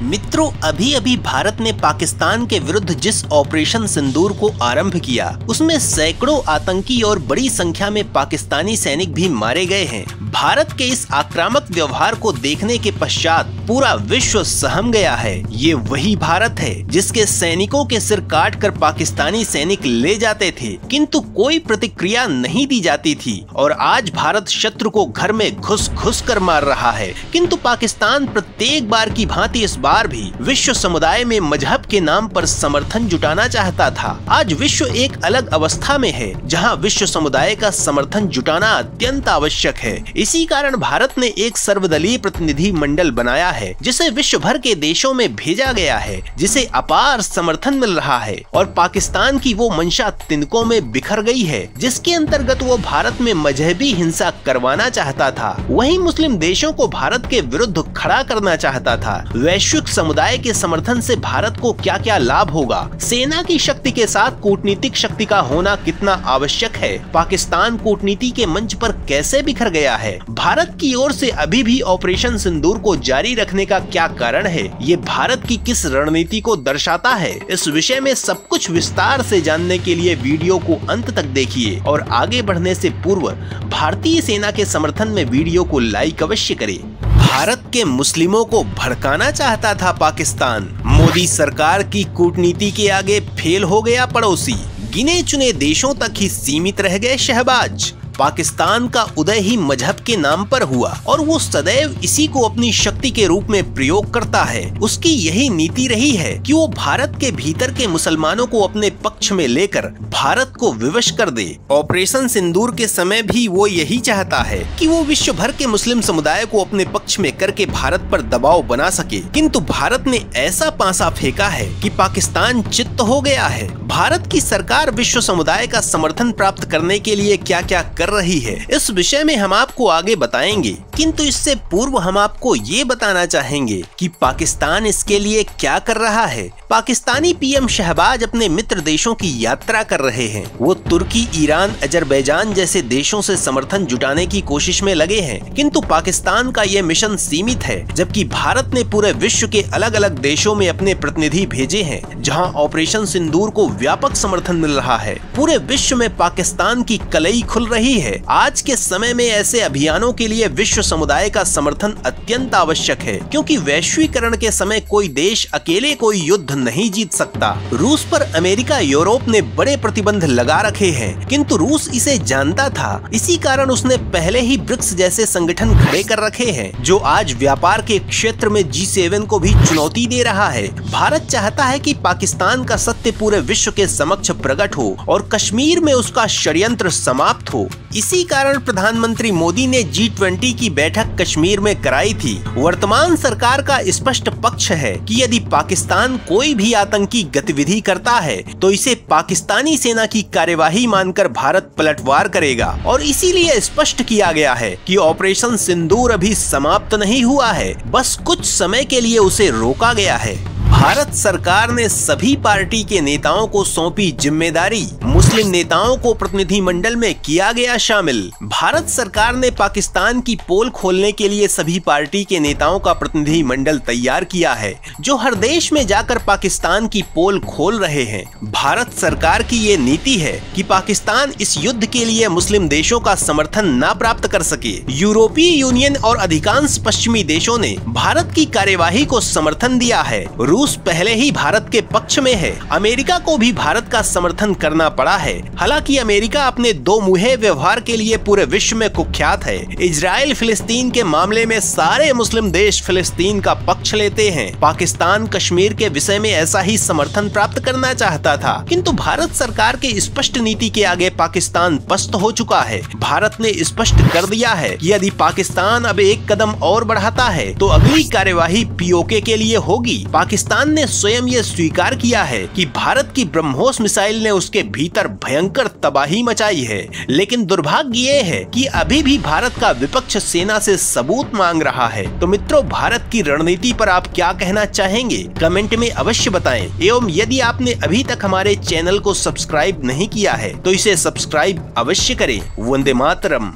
मित्रों, अभी अभी भारत ने पाकिस्तान के विरुद्ध जिस ऑपरेशन सिंदूर को आरंभ किया, उसमें सैकड़ों आतंकी और बड़ी संख्या में पाकिस्तानी सैनिक भी मारे गए हैं। भारत के इस आक्रामक व्यवहार को देखने के पश्चात पूरा विश्व सहम गया है। ये वही भारत है जिसके सैनिकों के सिर काटकर पाकिस्तानी सैनिक ले जाते थे, किंतु कोई प्रतिक्रिया नहीं दी जाती थी। और आज भारत शत्रु को घर में घुस घुस कर मार रहा है, किंतु पाकिस्तान प्रत्येक बार की भांति इस बार भी विश्व समुदाय में मजहब के नाम पर समर्थन जुटाना चाहता था। आज विश्व एक अलग अवस्था में है, जहां विश्व समुदाय का समर्थन जुटाना अत्यंत आवश्यक है। इसी कारण भारत ने एक सर्वदलीय प्रतिनिधि मंडल बनाया है, जिसे विश्व भर के देशों में भेजा गया है, जिसे अपार समर्थन मिल रहा है। और पाकिस्तान की वो मंशा तिनकों में बिखर गई है, जिसके अंतर्गत वो भारत में मजहबी हिंसा करवाना चाहता था, वहीं मुस्लिम देशों को भारत के विरुद्ध खड़ा करना चाहता था। वैश्विक समुदाय के समर्थन से भारत को क्या क्या लाभ होगा, सेना की शक्ति के साथ कूटनीतिक शक्ति का होना कितना आवश्यक है, पाकिस्तान कूटनीति के मंच पर कैसे बिखर गया है, भारत की ओर से अभी भी ऑपरेशन सिंदूर को जारी रखने का क्या कारण है, ये भारत की किस रणनीति को दर्शाता है। इस विषय में सब कुछ विस्तार से जानने के लिए वीडियो को अंत तक देखिए और आगे बढ़ने से पूर्व भारतीय सेना के समर्थन में वीडियो को लाइक अवश्य करें। भारत के मुस्लिमों को भड़काना चाहता था पाकिस्तान। मोदी सरकार की कूटनीति के आगे फेल हो गया पड़ोसी। गिने चुने देशों तक ही सीमित रह गए शहबाज। पाकिस्तान का उदय ही मजहब के नाम पर हुआ और वो सदैव इसी को अपनी शक्ति के रूप में प्रयोग करता है। उसकी यही नीति रही है कि वो भारत के भीतर के मुसलमानों को अपने पक्ष में लेकर भारत को विवश कर दे। ऑपरेशन सिंदूर के समय भी वो यही चाहता है कि वो विश्व भर के मुस्लिम समुदाय को अपने पक्ष में करके भारत पर दबाव बना सके, किंतु भारत ने ऐसा पासा फेंका है कि पाकिस्तान चित्त हो गया है। भारत की सरकार विश्व समुदाय का समर्थन प्राप्त करने के लिए क्या क्या कर रही है, इस विषय में हम आपको आगे बताएंगे, किंतु इससे पूर्व हम आपको ये बताना चाहेंगे कि पाकिस्तान इसके लिए क्या कर रहा है। पाकिस्तानी पीएम शहबाज अपने मित्र देशों की यात्रा कर रहे हैं। वो तुर्की, ईरान, अजरबैजान जैसे देशों से समर्थन जुटाने की कोशिश में लगे हैं, किंतु पाकिस्तान का ये मिशन सीमित है, जबकि भारत ने पूरे विश्व के अलग अलग देशों में अपने प्रतिनिधि भेजे हैं, जहां ऑपरेशन सिंदूर को व्यापक समर्थन मिल रहा है। पूरे विश्व में पाकिस्तान की कलई खुल रही है। आज के समय में ऐसे अभियानों के लिए विश्व समुदाय का समर्थन अत्यंत आवश्यक है, क्योंकि वैश्वीकरण के समय कोई देश अकेले कोई युद्ध नहीं जीत सकता। रूस पर अमेरिका, यूरोप ने बड़े प्रतिबंध लगा रखे हैं, किंतु रूस इसे जानता था। इसी कारण उसने पहले ही ब्रिक्स जैसे संगठन खड़े कर रखे हैं, जो आज व्यापार के क्षेत्र में G7 को भी चुनौती दे रहा है। भारत चाहता है कि पाकिस्तान का सत्य पूरे विश्व के समक्ष प्रकट हो और कश्मीर में उसका षड्यंत्र समाप्त हो। इसी कारण प्रधानमंत्री मोदी ने G20 की बैठक कश्मीर में कराई थी। वर्तमान सरकार का स्पष्ट पक्ष है कि यदि पाकिस्तान कोई भी आतंकी गतिविधि करता है तो इसे पाकिस्तानी सेना की कार्यवाही मानकर भारत पलटवार करेगा, और इसीलिए स्पष्ट किया गया है कि ऑपरेशन सिंदूर अभी समाप्त नहीं हुआ है, बस कुछ समय के लिए उसे रोका गया है। भारत सरकार ने सभी पार्टी के नेताओं को सौंपी जिम्मेदारी। मुस्लिम नेताओं को प्रतिनिधि मंडल में किया गया शामिल। भारत सरकार ने पाकिस्तान की पोल खोलने के लिए सभी पार्टी के नेताओं का प्रतिनिधि मंडल तैयार किया है, जो हर देश में जाकर पाकिस्तान की पोल खोल रहे हैं। भारत सरकार की ये नीति है कि पाकिस्तान इस युद्ध के लिए मुस्लिम देशों का समर्थन न प्राप्त कर सके। यूरोपीय यूनियन और अधिकांश पश्चिमी देशों ने भारत की कार्यवाही को समर्थन दिया है। रूस पहले ही भारत के पक्ष में है। अमेरिका को भी भारत का समर्थन करना पड़ा है। हालांकि अमेरिका अपने दो मुहे व्यवहार के लिए पूरे विश्व में कुख्यात है। इजराइल फिलिस्तीन के मामले में सारे मुस्लिम देश फिलिस्तीन का पक्ष लेते हैं। पाकिस्तान कश्मीर के विषय में ऐसा ही समर्थन प्राप्त करना चाहता था, किंतु भारत सरकार के स्पष्ट नीति के आगे पाकिस्तान पस्त हो चुका है। भारत ने स्पष्ट कर दिया है कि यदि पाकिस्तान अब एक कदम और बढ़ाता है तो अगली कार्यवाही पीओके के लिए होगी। पाकिस्तान ने स्वयं ये स्वीकार किया है कि भारत की ब्रह्मोस मिसाइल ने उसके भीतर भयंकर तबाही मचाई है, लेकिन दुर्भाग्य ये है कि अभी भी भारत का विपक्ष सेना से सबूत मांग रहा है। तो मित्रों, भारत की रणनीति पर आप क्या कहना चाहेंगे, कमेंट में अवश्य बताएं। एवं यदि आपने अभी तक हमारे चैनल को सब्सक्राइब नहीं किया है तो इसे सब्सक्राइब अवश्य करें। वंदे मातरम।